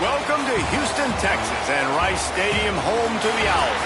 Welcome to Houston, Texas, and Rice Stadium, home to the Owls.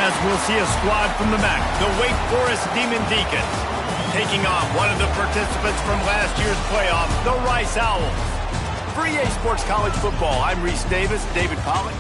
As we'll see a squad from the MAC, the Wake Forest Demon Deacons, taking on one of the participants from last year's playoff, the Rice Owls. For EA Sports College Football, I'm Reese Davis, David Pollock.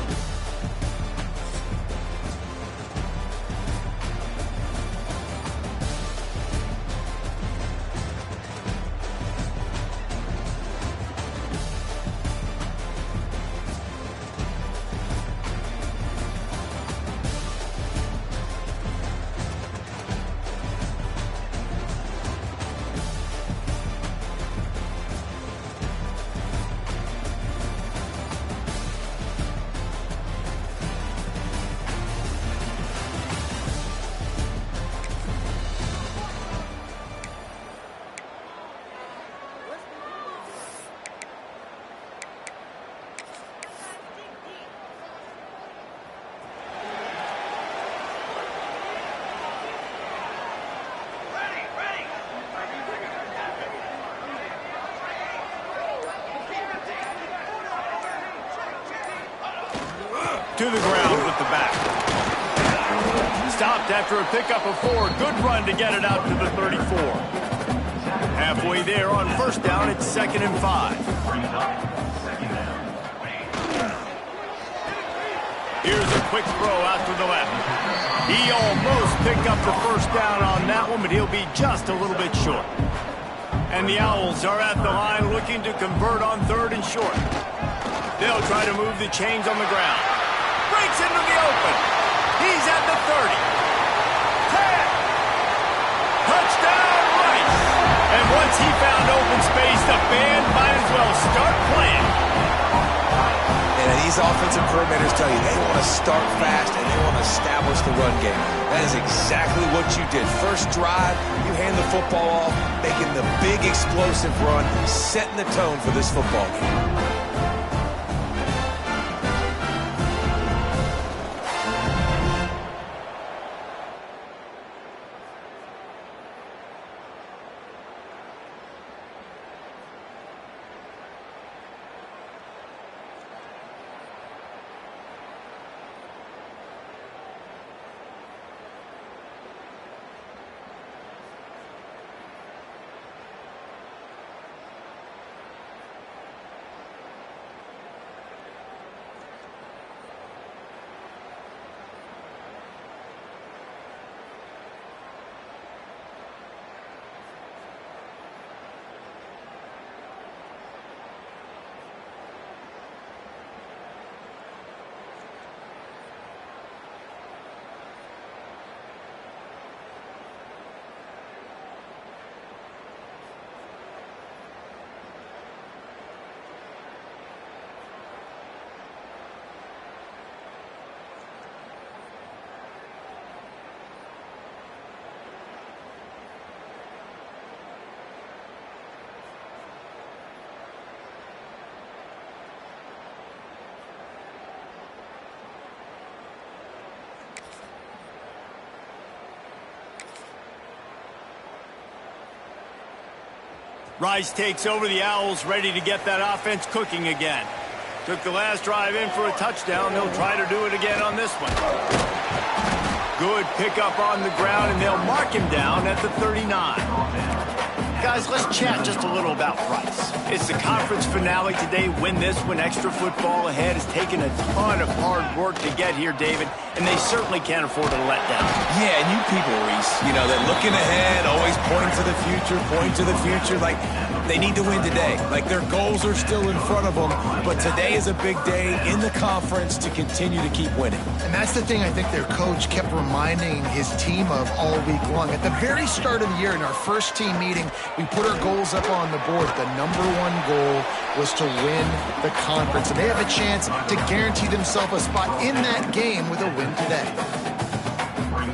To the ground with the back. Stopped after a pickup of 4. Good run to get it out to the 34. Halfway there on first down, it's 2nd and 5. Here's a quick throw out to the left. He almost picked up the first down on that one, but he'll be just a little bit short. And the Owls are at the line looking to convert on 3rd and short. They'll try to move the chains on the ground. Breaks into the open. He's at the 30. 10. Touchdown, Rice. And once he found open space, the band might as well start playing. And these offensive coordinators tell you they want to start fast and they want to establish the run game. That is exactly what you did. First drive, you hand the football off, making the big explosive run, setting the tone for this football game. Rice takes over the Owls, ready to get that offense cooking again. Took the last drive in for a touchdown. They'll try to do it again on this one. Good pickup on the ground, and they'll mark him down at the 39. Guys, let's chat just a little about Rice. It's the conference finale today. Win this one. Extra football ahead. Has taken a ton of hard work to get here, David, and they certainly can't afford to let down. Yeah, and you people, Reese, you know, they're looking ahead, always pointing to the future, like they need to win today. Like their goals are still in front of them, but today is a big day in the conference to continue to keep winning. And that's the thing I think their coach kept reminding his team of all week long. At the very start of the year, in our first team meeting, we put our goals up on the board. The #1 goal was to win the conference, and they have a chance to guarantee themselves a spot in that game with a win today.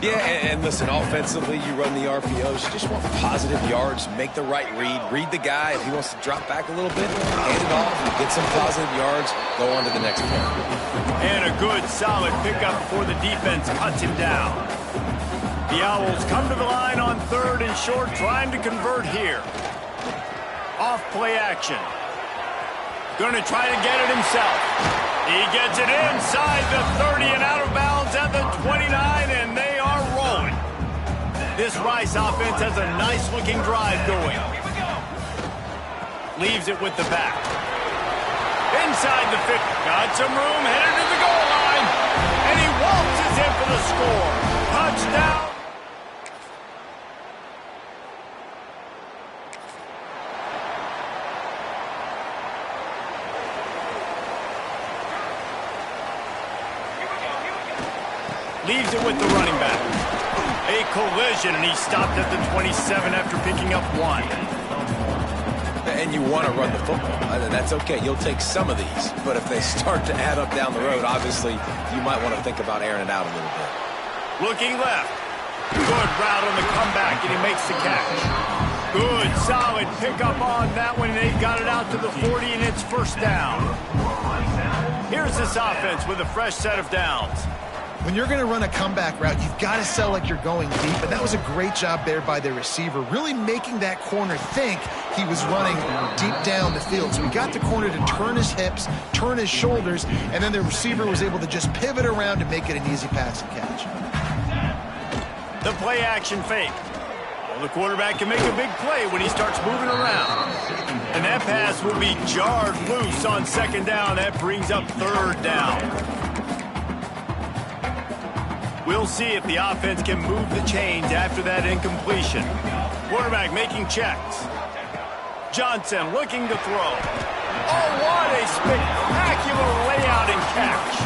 Yeah, and listen, offensively, you run the RPOs. You just want positive yards, make the right read the guy. If he wants to drop back a little bit, hand it off, get some positive yards, go on to the next play. And a good, solid pickup before the defense cuts him down. The Owls come to the line on 3rd and short, trying to convert here. Off play action. Going to try to get it himself. He gets it inside the 30 and out of bounds at the 29, and they are rolling. This Rice offense has a nice-looking drive going. Leaves it with the back. Inside the 50. Got some room, headed to the goal line. And he waltzes in for the score. Touchdown. Leaves it with the running back. A collision, and he stopped at the 27 after picking up 1. And you want to run the football. That's okay. You'll take some of these. But if they start to add up down the road, obviously, you might want to think about airing it out a little bit. Looking left. Good route on the comeback, and he makes the catch. Good, solid pickup on that one, and they got it out to the 40, and it's first down. Here's this offense with a fresh set of downs. When you're going to run a comeback route, you've got to sell like you're going deep, and that was a great job there by the receiver, really making that corner think he was running deep down the field. So he got the corner to turn his hips, turn his shoulders, and then the receiver was able to just pivot around and make it an easy pass and catch. The play-action fake. Well, the quarterback can make a big play when he starts moving around. And that pass will be jarred loose on second down. That brings up third down. We'll see if the offense can move the chains after that incompletion. Quarterback making checks. Johnson looking to throw. Oh, what a spectacular layout and catch.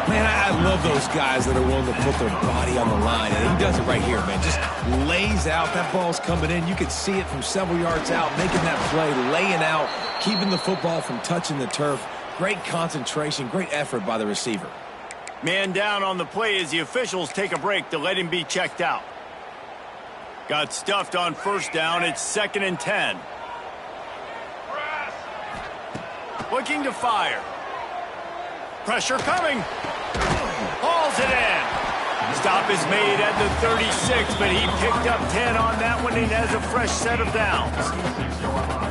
Man, I love those guys that are willing to put their body on the line, and he does it right here, man. Just lays out. That ball's coming in. You can see it from several yards out, making that play, laying out, keeping the football from touching the turf. Great concentration, great effort by the receiver. Man down on the play as the officials take a break to let him be checked out. Got stuffed on first down. It's 2nd and 10. Looking to fire. Pressure coming. Hauls it in. Stop is made at the 36, but he picked up 10 on that one and has a fresh set of downs.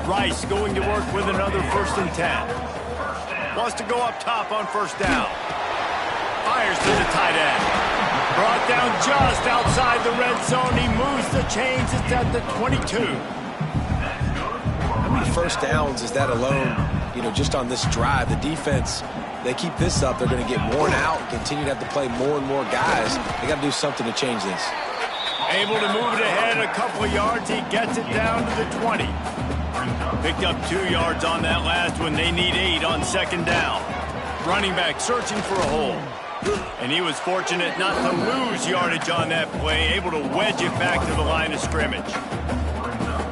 Rice going to work with another 1st and 10. Wants to go up top on first down. Fires to the tight end. Brought down just outside the red zone. He moves the chains. It's at the 22. How many first downs is that alone, just on this drive? The defense, they keep this up, they're going to get worn out and continue to have to play more and more guys. They got to do something to change this. Able to move it ahead a couple of yards. He gets it down to the 20. Picked up 2 yards on that last one. They need 8 on second down. Running back searching for a hole. And he was fortunate not to lose yardage on that play, able to wedge it back to the line of scrimmage.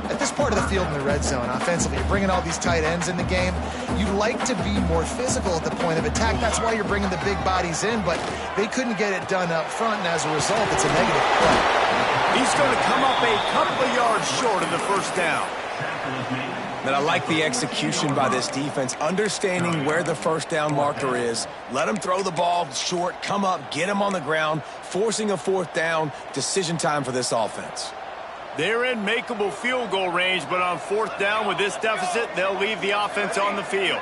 At this part of the field in the red zone, offensively, you're bringing all these tight ends in the game. You'd like to be more physical at the point of attack. That's why you're bringing the big bodies in, but they couldn't get it done up front, and as a result, it's a negative play. He's going to come up a couple of yards short of the first down. But I like the execution by this defense, understanding where the first down marker is. Let him throw the ball short, come up, get him on the ground, forcing a 4th down. Decision time for this offense. They're in makeable field goal range, but on 4th down with this deficit, they'll leave the offense on the field.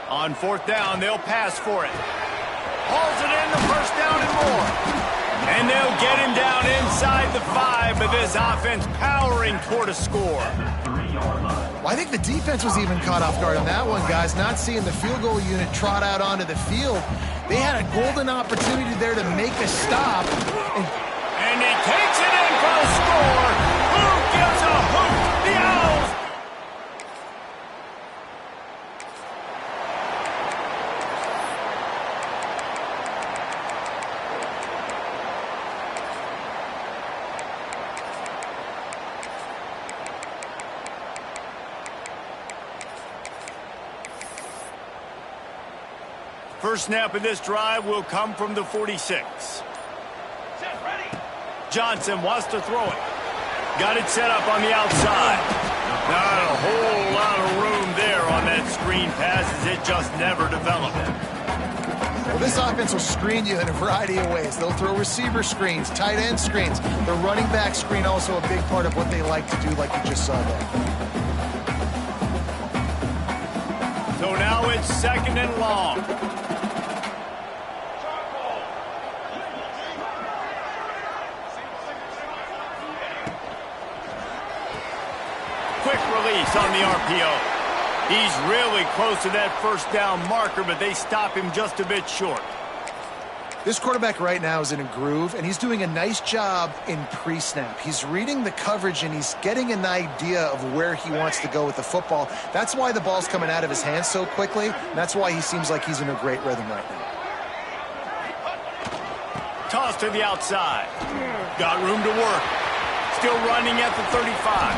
On 4th down, they'll pass for it. Hauls it in, the first down and more. And they'll get him down inside the 5, but this offense powering toward a score. Well, I think the defense was even caught off guard on that one, guys. Not seeing the field goal unit trot out onto the field. They had a golden opportunity there to make a stop. And he takes it in for the score. Who gives a hoot? The Owls. First snap of this drive will come from the 46. Johnson wants to throw it. Got it set up on the outside. Not a whole lot of room there on that screen pass as it just never developed. Well, this offense will screen you in a variety of ways. They'll throw receiver screens, tight end screens. The running back screen also a big part of what they like to do, like you just saw there. So now it's 2nd and long. Quick release on the RPO. He's really close to that first down marker, but they stop him just a bit short. This quarterback right now is in a groove, and he's doing a nice job in pre-snap. He's reading the coverage, and he's getting an idea of where he wants to go with the football. That's why the ball's coming out of his hands so quickly, and that's why he seems like he's in a great rhythm right now. Toss to the outside. Got room to work. Still running at the 35.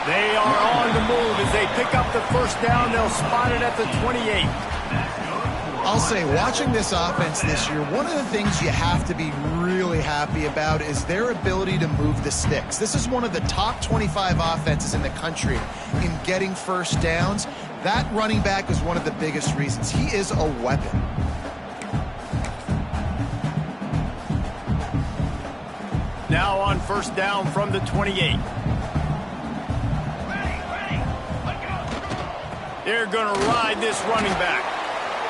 They are on the move as they pick up the first down. They'll spot it at the 28. I'll say, watching this offense this year, one of the things you have to be really happy about is their ability to move the sticks. This is one of the top 25 offenses in the country in getting first downs. That running back is one of the biggest reasons. He is a weapon. Now on first down from the 28. They're going to ride this running back.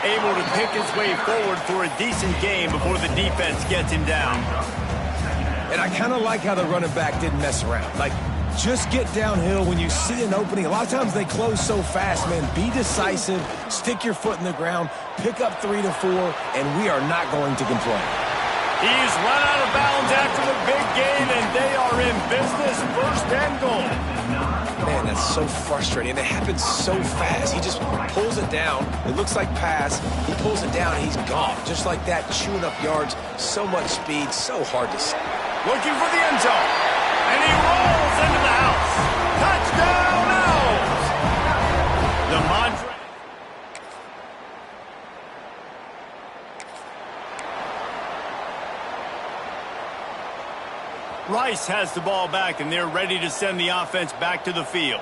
Able to pick his way forward for a decent game before the defense gets him down. And I kind of like how the running back didn't mess around. Like, just get downhill when you see an opening. A lot of times they close so fast, man. Be decisive, stick your foot in the ground, pick up 3 to 4, and we are not going to complain. He's run out of bounds after the big game, and they are in business. 1st and goal. Man, that's so frustrating. It happens so fast. He just pulls it down. It looks like pass. He pulls it down, and he's gone. Just like that, chewing up yards. So much speed, so hard to see. Looking for the end zone. And he rolls into the house. Touchdown, Owls! The mantra. Rice has the ball back, and they're ready to send the offense back to the field.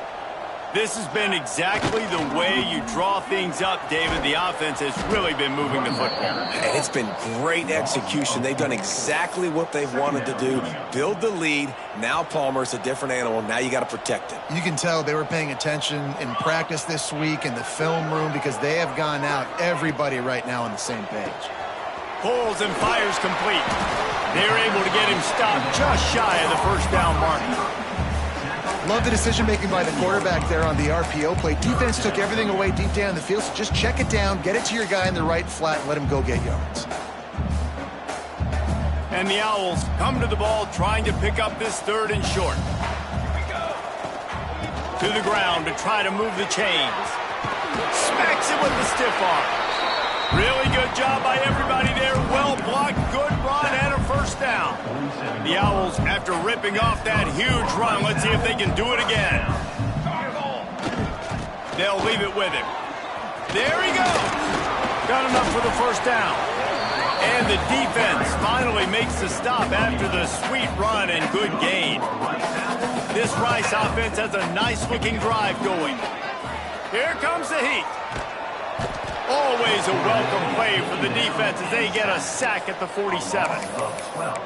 This has been exactly the way you draw things up, David. The offense has really been moving the football. And it's been great execution. They've done exactly what they've wanted to do. Build the lead. Now Palmer's a different animal. Now you got to protect him. You can tell they were paying attention in practice this week in the film room because they have gone out, everybody right now on the same page. Pulls and fires complete. They're able to get him stopped just shy of the first down mark. Love the decision-making by the quarterback there on the RPO play. Defense took everything away deep down the field, so just check it down, get it to your guy in the right flat, and let him go get yards. And the Owls come to the ball trying to pick up this 3rd and short. To the ground to try to move the chains. Smacks it with the stiff arm. Really good job by everybody there. Well blocked, good run, and a first down. The Owls, after ripping off that huge run, let's see if they can do it again. They'll leave it with him. There he goes. Got enough for the first down. And the defense finally makes the stop after the sweet run and good gain. This Rice offense has a nice-looking drive going. Here comes the heat. Always a welcome play for the defense as they get a sack at the 47.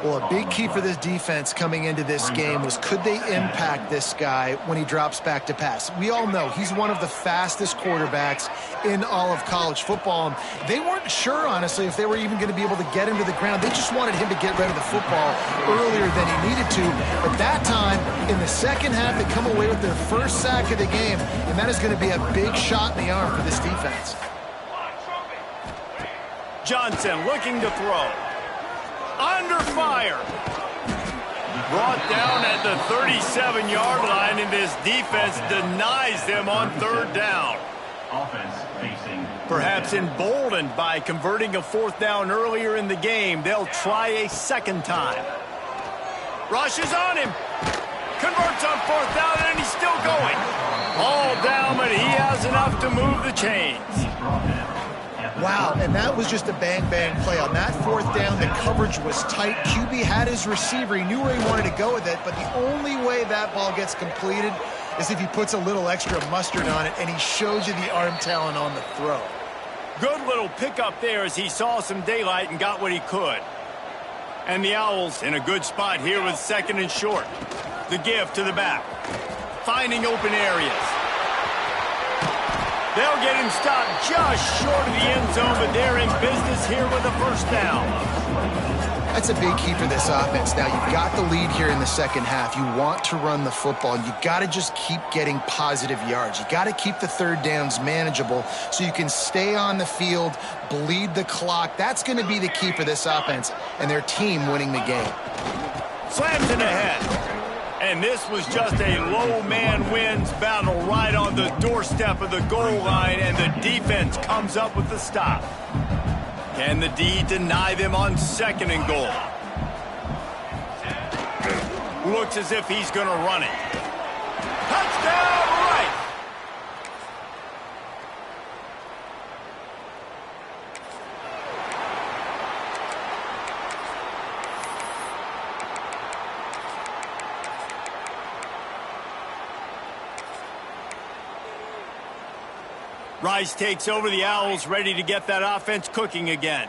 Well, a big key for this defense coming into this game was could they impact this guy when he drops back to pass? We all know he's one of the fastest quarterbacks in all of college football. And they weren't sure, honestly, if they were even going to be able to get him to the ground. They just wanted him to get rid of the football earlier than he needed to. But that time, in the second half, they come away with their first sack of the game, and that is going to be a big shot in the arm for this defense. Johnson looking to throw. Under fire. Brought down at the 37-yard line, and this defense denies them on 3rd down. Perhaps emboldened by converting a 4th down earlier in the game, they'll try a 2nd time. Rushes on him. Converts on 4th down, and he's still going. All down, but he has enough to move the chains. Wow, and that was just a bang-bang play. On that 4th down, the coverage was tight. QB had his receiver. He knew where he wanted to go with it, but the only way that ball gets completed is if he puts a little extra mustard on it, and he shows you the arm talent on the throw. Good little pickup there as he saw some daylight and got what he could. And the Owls in a good spot here with 2nd and short. The give to the back. Finding open areas. They'll get him stopped just short of the end zone, but they're in business here with a first down. That's a big key for this offense. Now, you've got the lead here in the second half. You want to run the football. You got to just keep getting positive yards. You got to keep the third downs manageable so you can stay on the field, bleed the clock. That's going to be the key for this offense and their team winning the game. Slams it ahead. And this was just a low man wins battle right on the doorstep of the goal line, and the defense comes up with the stop. Can the D deny them on 2nd and goal? Looks as if he's going to run it. Touchdown, right! Rice takes over the Owls, ready to get that offense cooking again.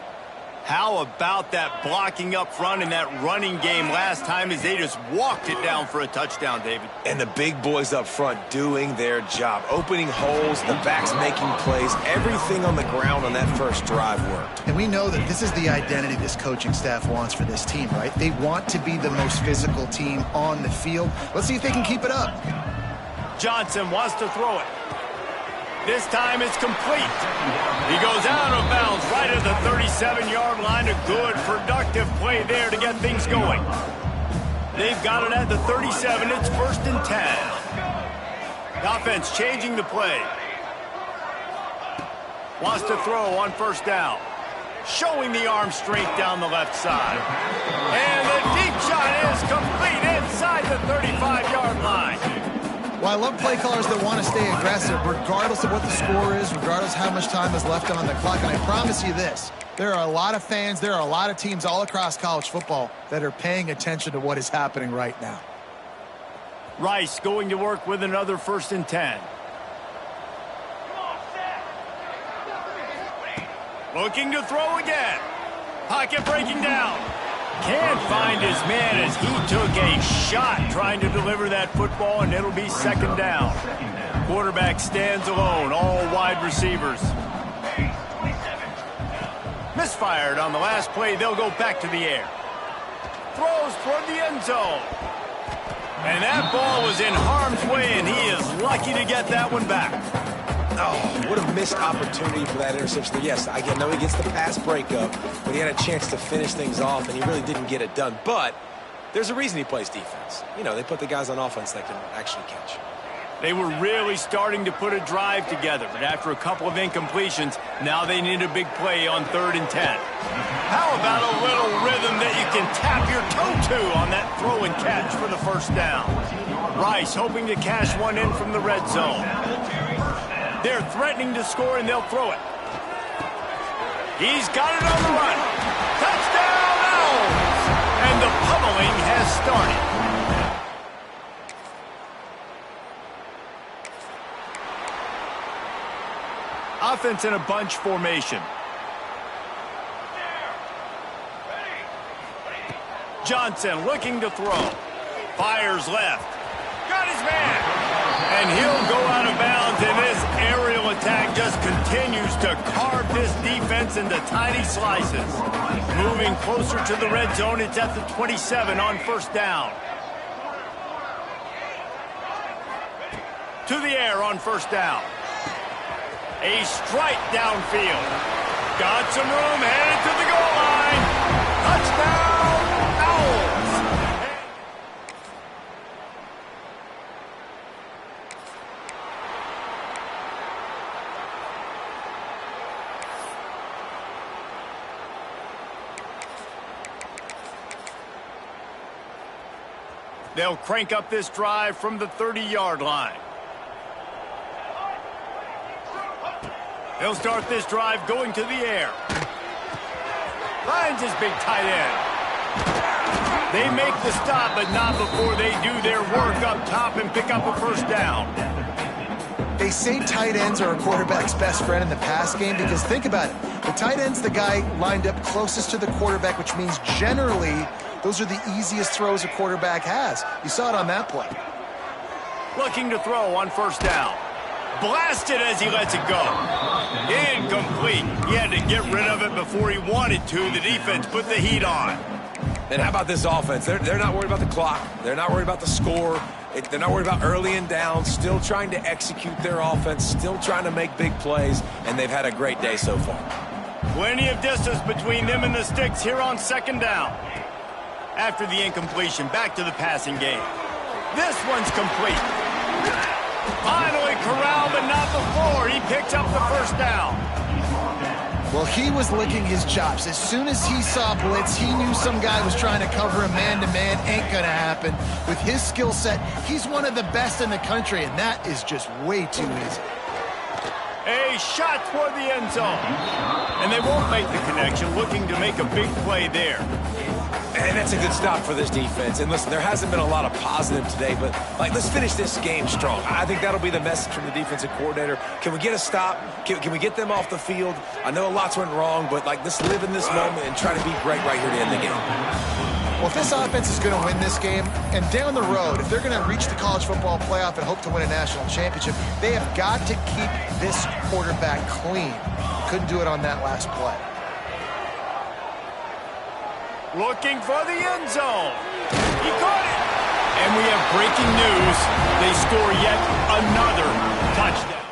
How about that blocking up front in that running game last time as they just walked it down for a touchdown, David? And the big boys up front doing their job. Opening holes, the backs making plays. Everything on the ground on that first drive worked. And we know that this is the identity this coaching staff wants for this team, right? They want to be the most physical team on the field. Let's see if they can keep it up. Johnson wants to throw it. This time it's complete. He goes out of bounds right at the 37-yard line. A good, productive play there to get things going. They've got it at the 37. It's 1st and 10. The offense changing the play. Wants to throw on 1st down. Showing the arm strength down the left side. And the deep shot is complete inside the 35-yard line. Well, I love play callers that want to stay aggressive regardless of what the score is, regardless how much time is left on the clock. And I promise you this, there are a lot of fans, there are a lot of teams all across college football that are paying attention to what is happening right now. Rice going to work with another 1st and 10. Looking to throw again. Pocket breaking down. Can't find his man as he took a shot trying to deliver that football, and it'll be 2nd down. Quarterback stands alone, all wide receivers. Misfired on the last play. They'll go back to the air. Throws toward the end zone. And that ball was in harm's way, and he is lucky to get that one back. Oh, what a missed opportunity for that interception. Yes, I know he gets the pass breakup, but he had a chance to finish things off, and he really didn't get it done. But there's a reason he plays defense. You know, they put the guys on offense that can actually catch. They were really starting to put a drive together, but after a couple of incompletions, now they need a big play on 3rd and 10. How about a little rhythm that you can tap your toe to on that throw and catch for the 1st down? Rice hoping to cash one in from the red zone. They're threatening to score, and they'll throw it. He's got it on the run. Touchdown, Owls! And the pummeling has started. Offense in a bunch formation. Johnson looking to throw. Fires left. Got his man. And he'll go out of bounds, and this aerial attack just continues to carve this defense into tiny slices. Moving closer to the red zone, it's at the 27 on 1st down. To the air on 1st down. A strike downfield. Got some room, headed to the goal line. Touchdown, Owls! They'll crank up this drive from the 30-yard line. They'll start this drive going to the air. Finds his big tight end. They make the stop, but not before they do their work up top and pick up a 1st down. They say tight ends are a quarterback's best friend in the pass game because think about it. The tight end's the guy lined up closest to the quarterback, which means generally those are the easiest throws a quarterback has. You saw it on that play. Looking to throw on 1st down. Blasted as he lets it go. Incomplete. He had to get rid of it before he wanted to. The defense put the heat on. And how about this offense? They're not worried about the clock. They're not worried about the score. They're not worried about early and down. Still trying to execute their offense. Still trying to make big plays. And they've had a great day so far. Plenty of distance between them and the sticks here on second down. After the incompletion, back to the passing game. This one's complete. Finally corralled, but not before. He picked up the first down. Well, he was licking his chops. As soon as he saw blitz, he knew some guy was trying to cover him man-to-man. Ain't gonna happen. With his skill set, he's one of the best in the country, and that is just way too easy. A shot toward the end zone. And they won't make the connection, looking to make a big play there. And that's a good stop for this defense. And listen, there hasn't been a lot of positive today, but let's finish this game strong. I think that'll be the message from the defensive coordinator. Can we get a stop? Can we get them off the field? I know lots went wrong, but let's live in this moment and try to be great right here to end the game. Well, if this offense is going to win this game, and down the road, if they're going to reach the college football playoff and hope to win a national championship, they have got to keep this quarterback clean. Couldn't do it on that last play. Looking for the end zone. He caught it. And we have breaking news. They score yet another touchdown.